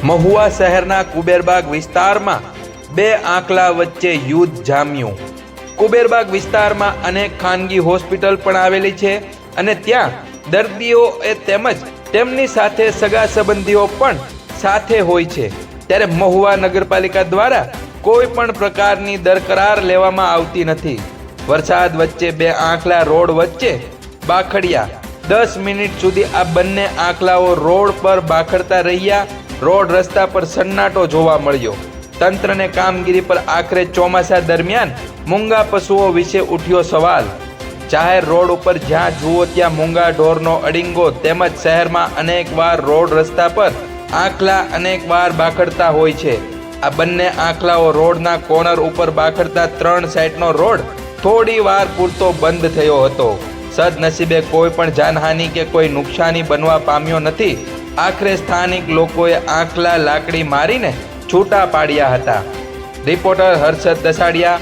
મહુવા શહેરના કુબેરબાગ વિસ્તારમાં બે આંકલા વચ્ચે યુદ્ધ જામ્યું। કુબેરબાગ વિસ્તારમાં અનેક ખાનગી હોસ્પિટલ પણ આવેલી છે અને ત્યાં દર્દીઓ તેમજ તેમની સાથે સગા સંબંધીઓ પણ સાથે હોય છે, ત્યારે મહુવા નગરપાલિકા દ્વારા કોઈ પણ પ્રકારની દરકરાર લેવામાં આવતી નથી। વરસાદ વચ્ચે બે આંકલા રોડ વચ્ચે બાખડ્યા। 10 મિનિટ સુધી આ બંને આંકલાઓ રોડ પર બાખડતા રહ્યા। રોડ રસ્તા પર સન્નાટો જોવા મળ્યો। તંત્રને કામગીરી પર આખરે ચોમાસા દરમિયાન મૂંગા પશુઓ વિશે ઉઠ્યો સવાલ। જાહેર રોડ ઉપર જ્યાં જુઓ ત્યાં મૂંગા ઢોરનો અડીંગો તેમજ શહેરમાં અનેકવાર રોડ રસ્તા પર આંકલા અનેકવાર બાખડતા હોય છે। આ બંને આંકલાઓ રોડના કોર્નર ઉપર બાખડતા 3 સાઈડનો રોડ થોડી વાર પૂરતો બંધ થયો હતો। સદનસીબે કોઈ પણ જાનહાનિ કે કોઈ નુકસાની બનવા પામ્યો નથી। આખરે સ્થાનિક લોકોએ આંકલા લાકડી મારીને છૂટા પાડ્યા હતા। રિપોર્ટર હર્ષદ દસાડિયા,